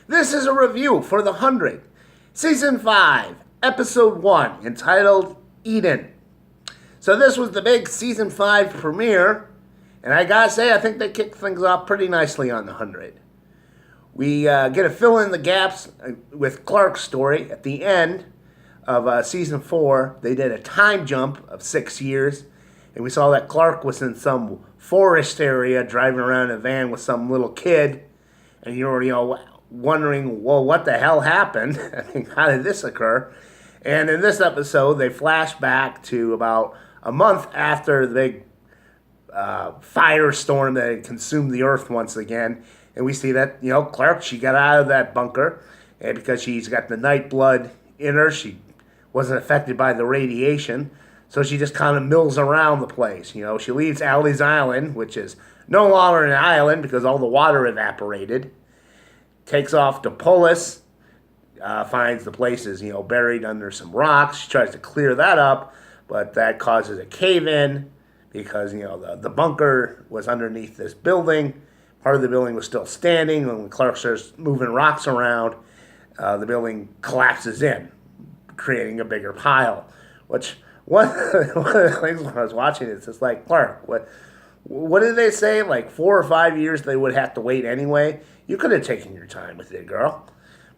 This is a review for The 100, Season 5, Episode 1, entitled Eden. So this was the big Season 5 premiere, and I gotta say, I think they kicked things off pretty nicely on The 100. We get to fill in the gaps with Clark's story at the end of Season 4. They did a time jump of 6 years, and we saw that Clark was in some forest area driving around in a van with some little kid, and you were, wondering, well, what the hell happened? I mean, how did this occur? And in this episode, they flash back to about a month after the big firestorm that had consumed the Earth once again. And we see that, Clark, she got out of that bunker, and because she's got the night blood in her, she wasn't affected by the radiation. So she just kind of mills around the place. She leaves Allie's Island, which is no longer an island because all the water evaporated. Takes off to Polis, finds the place is, buried under some rocks. She tries to clear that up, but that causes a cave-in because, the bunker was underneath this building. Part of the building was still standing. When Clark starts moving rocks around, the building collapses in, creating a bigger pile. Which, one of the things when I was watching it, it's just like, Clark, what did they say? Like 4 or 5 years they would have to wait anyway? You could have taken your time with it, girl.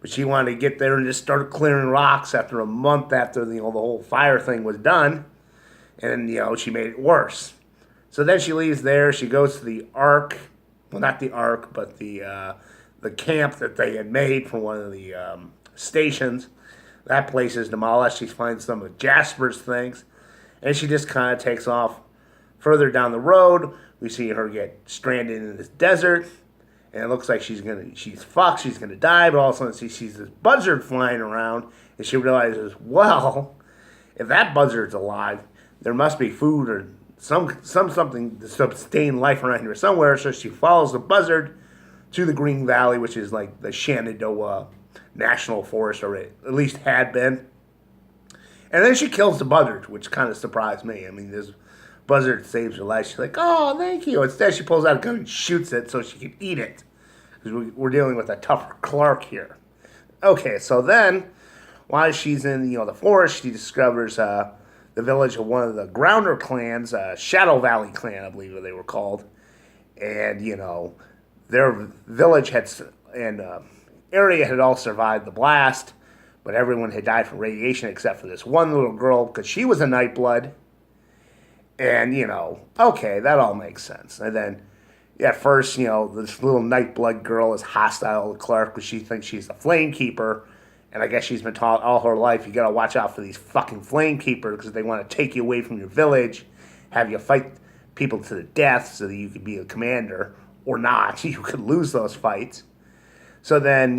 But she wanted to get there and just start clearing rocks after a month after the whole fire thing was done. And, she made it worse. So then she leaves there. She goes to the Ark. Well, not the Ark, but the camp that they had made for one of the stations. That place is demolished. She finds some of Jasper's things. And she just kind of takes off further down the road. We see her get stranded in this desert. And it looks like she's fucked, she's gonna die, but all of a sudden she sees this buzzard flying around, and she realizes, well, if that buzzard's alive, there must be food or something to sustain life around here somewhere. So she follows the buzzard to the Green Valley, which is like the Shenandoah National Forest, or it at least had been. And then she kills the buzzard, which kind of surprised me. I mean, this buzzard saves her life. She's like, oh, thank you. Instead, she pulls out a gun and shoots it so she can eat it. Because we're dealing with a tougher Clark here. Okay, so then, while she's in the forest, she discovers the village of one of the Grounder clans, Shadow Valley clan, I believe they were called. And, their village and area had all survived the blast, but everyone had died from radiation except for this one little girl, because she was a Nightblood. And, okay, that all makes sense. And then, at first, this little Nightblood girl is hostile to Clark because she thinks she's a Flamekeeper. And I guess she's been taught all her life, you gotta watch out for these fucking Flamekeepers because they want to take you away from your village, have you fight people to the death so that you could be a commander, or not. You could lose those fights. So then,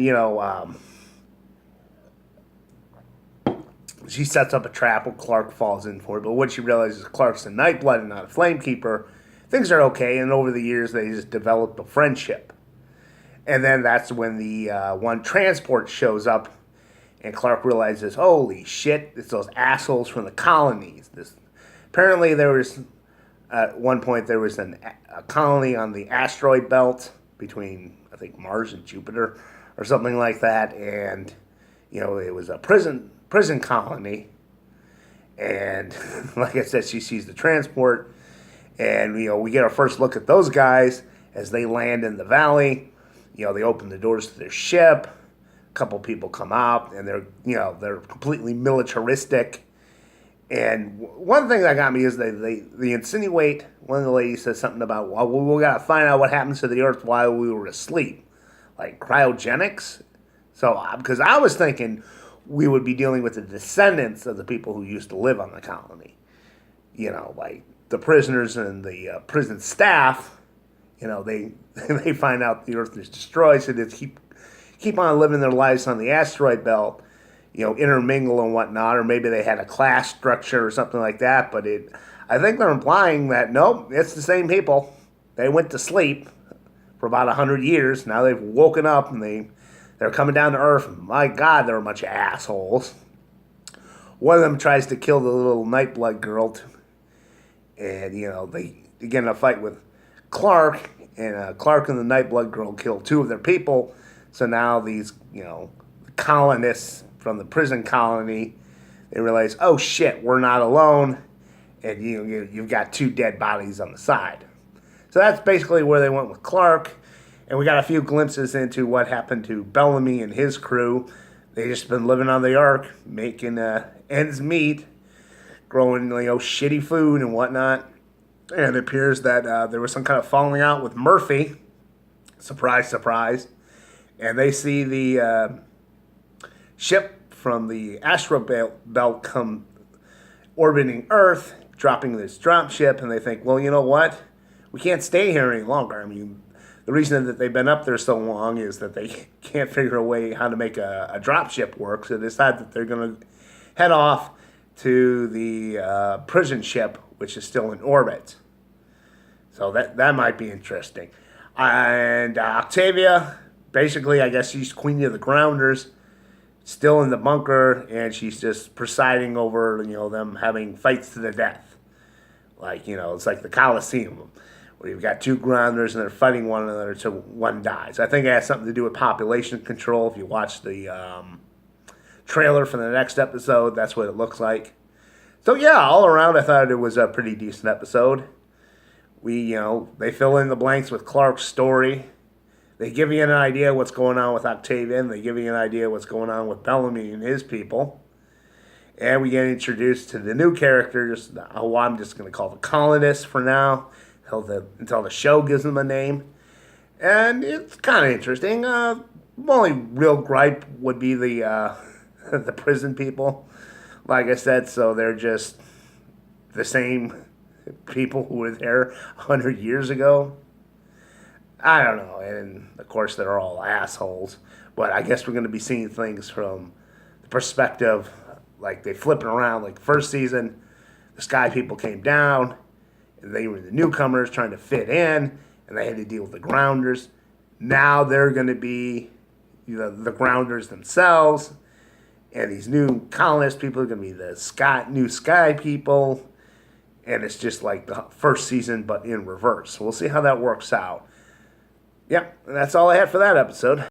she sets up a trap where Clark falls in for it, but when she realizes Clark's a Nightblood and not a Flamekeeper, things are okay, and over the years they just developed a friendship. And then that's when the one transport shows up, and Clark realizes, holy shit, it's those assholes from the colonies. Apparently there was, at one point, there was a colony on the asteroid belt between, I think, Mars and Jupiter, or something like that, and, it was a prison colony, and like I said, she sees the transport, and we get our first look at those guys as they land in the valley. They open the doors to their ship. A couple people come out, and they're completely militaristic. And one thing that got me is they insinuate, one of the ladies says something about, well, we got to find out what happens to the Earth while we were asleep, like cryogenics. So because I was thinking we would be dealing with the descendants of the people who used to live on the colony. Like the prisoners and the prison staff, they find out the Earth is destroyed, so they keep on living their lives on the asteroid belt, intermingle and whatnot, or maybe they had a class structure or something like that, but I think they're implying that, nope, it's the same people. They went to sleep for about 100 years, now they've woken up and they're coming down to Earth. My God, they're a bunch of assholes. One of them tries to kill the little Nightblood girl, and, they get in a fight with Clark, and Clark and the Nightblood girl kill 2 of their people. So now these, colonists from the prison colony, they realize, oh shit, we're not alone, and you've got two dead bodies on the side. So that's basically where they went with Clark, and we got a few glimpses into what happened to Bellamy and his crew. They just been living on the Ark, making ends meet, growing shitty food and whatnot. And it appears that there was some kind of falling out with Murphy. Surprise, surprise. And they see the ship from the asteroid belt come orbiting Earth, dropping this drop ship, and they think, well, you know what? We can't stay here any longer. I mean, the reason that they've been up there so long is that they can't figure a way how to make a drop ship work, so they decide that they're going to head off to the prison ship, which is still in orbit. So that might be interesting. And Octavia, basically, I guess she's queen of the grounders, still in the bunker, and she's just presiding over, them having fights to the death. Like, it's like the Coliseum, where you've got two grounders and they're fighting one another till one dies. I think it has something to do with population control. If you watch the trailer for the next episode, that's what it looks like. So yeah, all around, I thought it was a pretty decent episode. They fill in the blanks with Clark's story. They give you an idea what's going on with Octavian. They give you an idea what's going on with Bellamy and his people. And we get introduced to the new characters, who I'm just going to call the colonists for now, until the show gives them a name. And it's kind of interesting. The only real gripe would be the the prison people. Like I said, so they're just the same people who were there 100 years ago. I don't know, and of course they're all assholes, but I guess we're going to be seeing things from the perspective, like they flipping around. Like first season, the Sky people came down, and they were the newcomers trying to fit in, and they had to deal with the grounders. Now they're going to be the grounders themselves, and these new colonist people are going to be the new Sky people, and it's just like the first season, but in reverse. So we'll see how that works out. Yep, and that's all I had for that episode.